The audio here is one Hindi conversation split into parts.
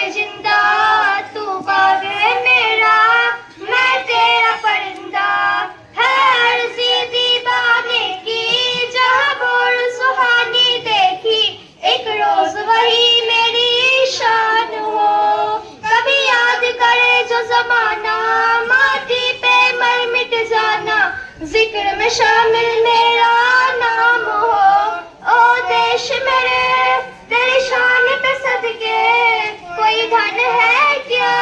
पे जिंदा, तू बाग है मेरा, मैं तेरा परिंदा। है अर्ज़ी दीवाने की, जहाँ बोल सुहानी देखी, एक रोज वही मेरी शान हो। कभी याद करे जो जमाना, माटी पे मर मिट जाना, जिक्र में शामिल मेरा नाम हो। ओ देश मेरे, तेरी शान पे सदके, कोई धन है क्या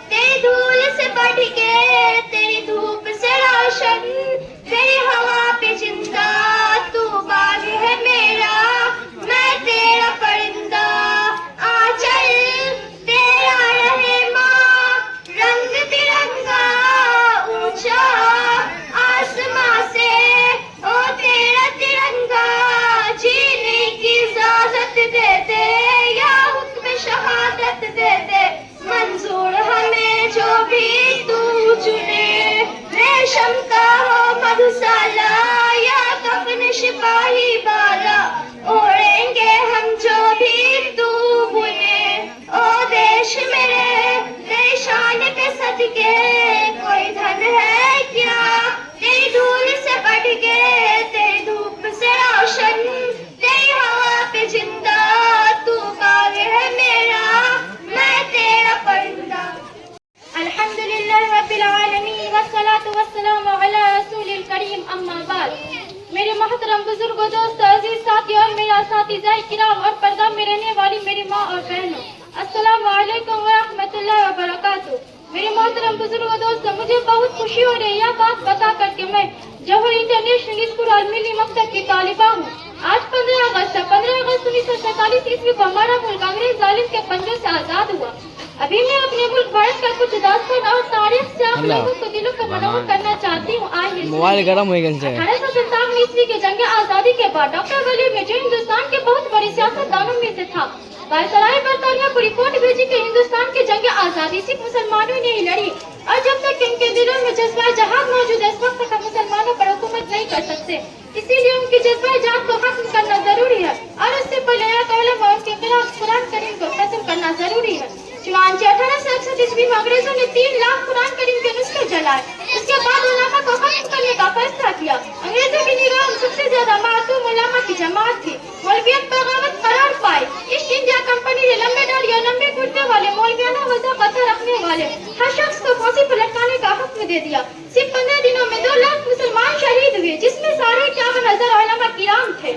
तेरी धूल से बढ़ के, तेरी धूप से रोशन, तेरी हवा पे जिंदा, तू बाग है मेरा, मैं तेरा परिंदा। आंचल तेरा रहे माँ, रंग तिरंगा ऊंचा आसमां से, ओ तेरा तिरंगा जीने की इजाजत दे दे, या हुक्म शहादत दे दे, मंजूर हमें जो भी तू चुने। रेशम का हो मधुशाला, या कफन सिपाही वाला, ओढ़ेंगे हम जो भी तू बुने। ओ देश मेरे, तेरी शान पे सदके, कोई धन है क्या तेरी धूल से बढ़ के, तेरी धूप से रोशन, तेरी हवा पे जिंदा, तू बाग है मेरा, मैं तेरा परिंदा। अल्हम्दुलिल्लाह रब्बिल आलमीन, वस्सलातु वस्सलामु अला रसूलिल करीम, अम्मा बाद। मेरे मोहतरम बुजुर्गों, दोस्तों, अजीज साथियों और मेरा साथीज़ाए किराम और पर्दा में रहने वाली मेरी माँ और बहनों, अस्सलामु अलैकुम व रहमतुल्लाहि व बरकातुहू। मेरे मोहतरम बुजुर्गों, दोस्तों, मुझे बहुत खुशी हो रही है यह बात बता करके मैं जौहर इंटरनेशनल स्कूल और मिली मकतब की तालिबा हूँ। आज 15 अगस्त 1947 ईस्वी को हमारा मुल्क अंग्रेज जालिम के पंजों से आजाद हुआ। अभी मैं अपने मुल्क भारत का कुछ दास्तान और तारीख से आप लोगों को दिलों को मनोहर करना चाहती हूँ। आइए। मोबाइल गर्म हो गया है। 1857 ईस्वी के जंग आजादी के बाद डॉक्टर वली में जो हिंदुस्तान के बहुत बड़े सियासतदानों में से था, वायसराय बरतानिया को रिपोर्ट भेजी कि हिंदुस्तान की जंग आजादी सिर्फ मुसलमानों ने ही लड़ी, और जब तक इनके दिलों में जज्बा जहाद मौजूद है, इस वक्त तक मुसलमानों पर हुकूमत नहीं कर सकते। इसीलिए उनकी जज्बा जहाद को खत्म करना जरूरी है, और उससे पहले और उनके खिलाफ कुरान करीम को खत्म करना जरूरी है। चुनांचे 1861 ईस्वी में अंग्रेजों ने 3 लाख कुरान करीम के नुस्खे जलाए। उसके बाद उलामा को खत्म करने का फैसला किया। अंग्रेजों की निगाह में सबसे ज्यादा मासूम उलामा की जमात थी। मौलवियत बगावत करार पाई। ईस्ट इंडिया कंपनी ने लंबे दाढ़ी और लंबे कुर्ते वाले मौलवियाना वज़ा पत्थर रखने वाले हर शख्स को फांसी पर लटकाने का हुक्म दे दिया। सिर्फ 15 दिनों में 2 लाख मुसलमान शहीद हुए, जिसमें 51,000 उलमा किराम थे।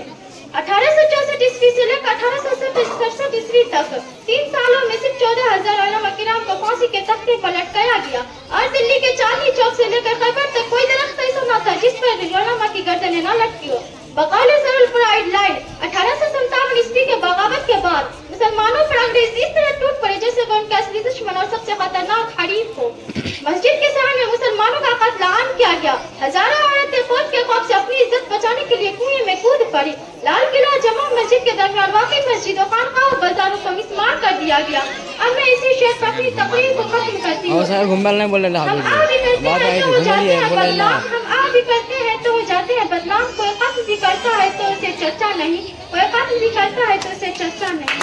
1864 ईस्वी से लेकर 1867 ईस्वी तक 3 सालों में सिर्फ 14,000 उलमा किराम को फांसी के तख्ते पर लटकाया गया, और दिल्ली के चांदनी चौक से लेकर खैबर तक कोई दरख्त ऐसा न था जिस पर उलमा की गर्दनें न लटकी हो। बकाले सरल प्राइड लाइन 1857 ईस्वी के बगावत के बाद मुसलमानों पर अंग्रेज इस तरह टूट पड़े जैसे वो उनका असली दुश्मन और सबसे खतरनाक हरीफ हो। मस्जिद के सहन में मुसलमानों का कत्ल आम किया गया। हजारों औरतें मौत के खौफ से अपनी इज्जत बचाने के लिए कुएं में कूद पड़ी। लाल किला जमा मस्जिद के दरमियान वाकई मस्जिदों खानकाह और बाजारों को मिसमार कर दिया गया। अब मैं इसी शेर पर अपनी तकरीर को खत्म करती हूँ। हम आ भी करते हैं तो हो जाते हैं बदनाम। कोई कत्ल भी करता है तो उसे चर्चा नहीं, कोई कत्ल भी करता है तो उसे चर्चा नहीं।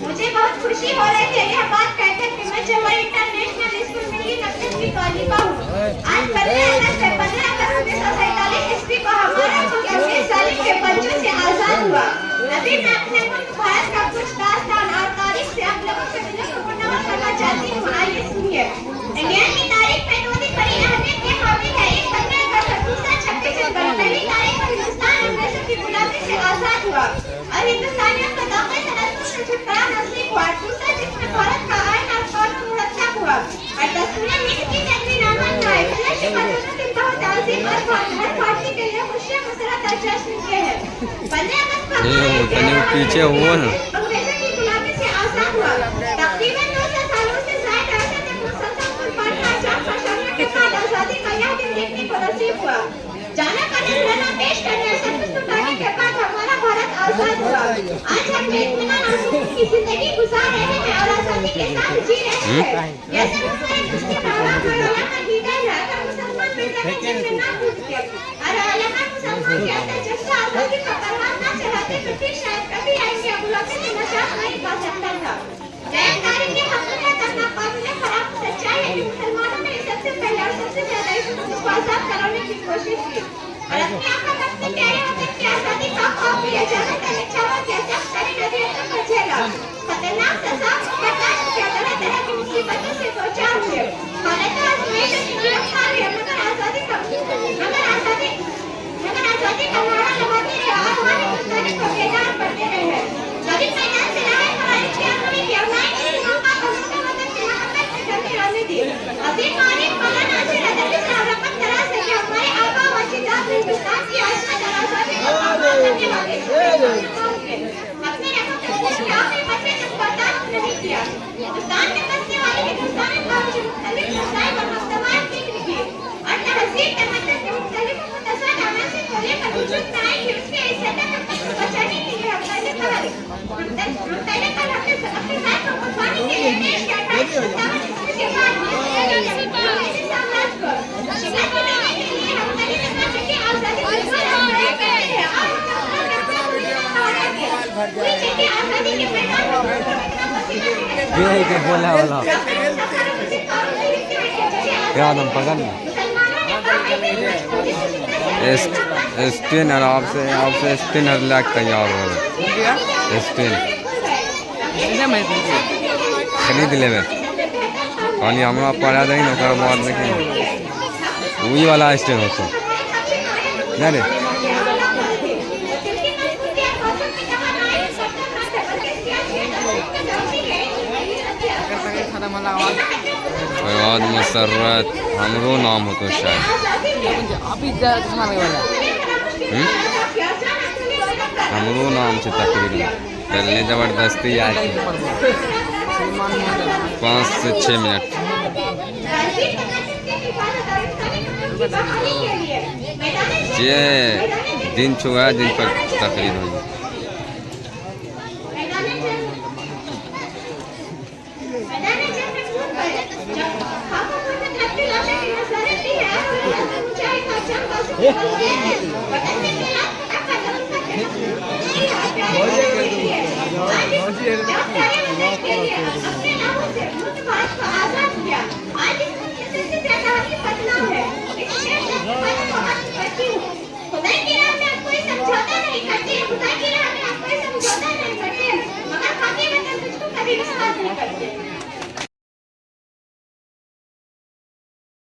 मुझे बहुत खुशी हो रही है यह बात कहकर कि मैं जौहर इंटरनेशनल स्कूल में ही नक्शे की तालिबा हूँ। आज 15 अगस्त 1947 ईस्वी को हमारा मुल्क अंग्रेज जालिम के पंजों से आजाद हुआ। अभी मैं अपने मुल्क भारत का कुछ दास्तान और तारीख से आप लोगों के दिलों को मुनव्वर करना चाहती हूँ। आइए सुनिए। इंडिया की तारीख में 2 दिन बड़ी अहमियत के हामिल है। एक 15 अगस्त और दूसरा 26 जनवरी। पहली तारीख को हिंदुस्तान अंग्रेजों की गुलामी से आजाद हुआ और हिंदुस्तानियों को दाखिल तनस्सुर से छुटकारा नसीब हुआ। दूसरा जिसमें भारत का आईन और कानून मुरतब हुआ और दस्तूर हिंद की तकमीनामा हुआ। विदेशी मजदूरों की बहुत तज़ीम और हर पार्टी के लिए खुशियां मसरत और जश्न के हैं। 15 अगस्त को पीछे हुआ है अंग्रेजों की गुलामी से आजाद हुआ। तकरीबन 200 सालों से जायद अरसे तक मुसलसल कुर्बानी और जान फशानियों के बाद आजादी का यह दिन देखने को नसीब हुआ। जाना का नजराना पेश करने से लुत्फ उठाने के बाद हमारा भारत आजाद हुआ। आज हम इत्मीनान और सुकून की जिंदगी गुजार रहे हैं और आजादी के साथ जी रहे हैं। जैसे हमारे मुस्लिम भाइयों का लीडर है, अगर मुसलमान बेचारे जंग ना कूद के और यहाँ मुसलमान कहते जैसा आजादी का परवान ना चलाते तो फिर शायद कभी आएंगे बुलाते के नजात नहीं पा सकता था। जयकारी के हक में करना काबिल खराब सच्चाई है कि मुसलमानों ने सबसे पहले और सबसे ज्यादा इसको आजाद कराने की कोशिश की और अपनी आंखों तक से प्यारे वतन की आजादी का ख्वाब लिया जाने का निछावर के सख्त तरीन नजरिए पर झेला। खतरनाक सजा बर्दाश्त किया, तरह तरह की मुसीबतों से दो चार हुए, हालांकि आजमाइशों की गिरफ्तार हुए, मगर आजादी का नारा लगाते रहे और हमारे मुल्तानी को बेदार करते रहे। कभी मैदान से रहे हमारी प्यारों की अवनाई ने मौका बंदूकों वतन की मोहब्बत में जंगी रहने दी। अजीम मालिक मौलाना नासिर अदबी से रकम तरह से कि हमारे आबा व अजदाद ने हिंदुस्तान की अजमत और आजादी को आबाद करने वाले अपने रकम की आखिरी बचे तक बर्दाश्त नहीं किया। हिंदुस्तान में बसने वाले हिंदुस्तानी कौम की मुख्तलिफ मसाइल और मसलात जिक्र की और तहजीब के मतलब के मुख्तलिफ मुतअस्सिर अनासर को लेकर वजूद में आई कि उसके इस सतह को बचाने के लिए हमने कहा अपने साथ को कुर्बानी के लिए देश के 28 के बाद साम्राज्य को शिकस्त देने के लिए हमने कहा कि आजादी की लड़ाई करते हैं और आजादी के मैदान ये बोला वाला क्या नाम पकड़ स्पिनर आपसे स्पिनर लैग तैयार हो रहा स्पिन खरीद लेवे खाली हमरा पड़ा दही ना ओकर बाद देखिए वही वाला स्टेन होता नहीं रे फवाद मुसर्रत हमरो नाम हो तो शायद हमरो नाम से तकरीबन पहले ज़बरदस्ती आई थी 5 से 6 मिनट ये दिन छुआ दिन पर तकरीर हुई मगर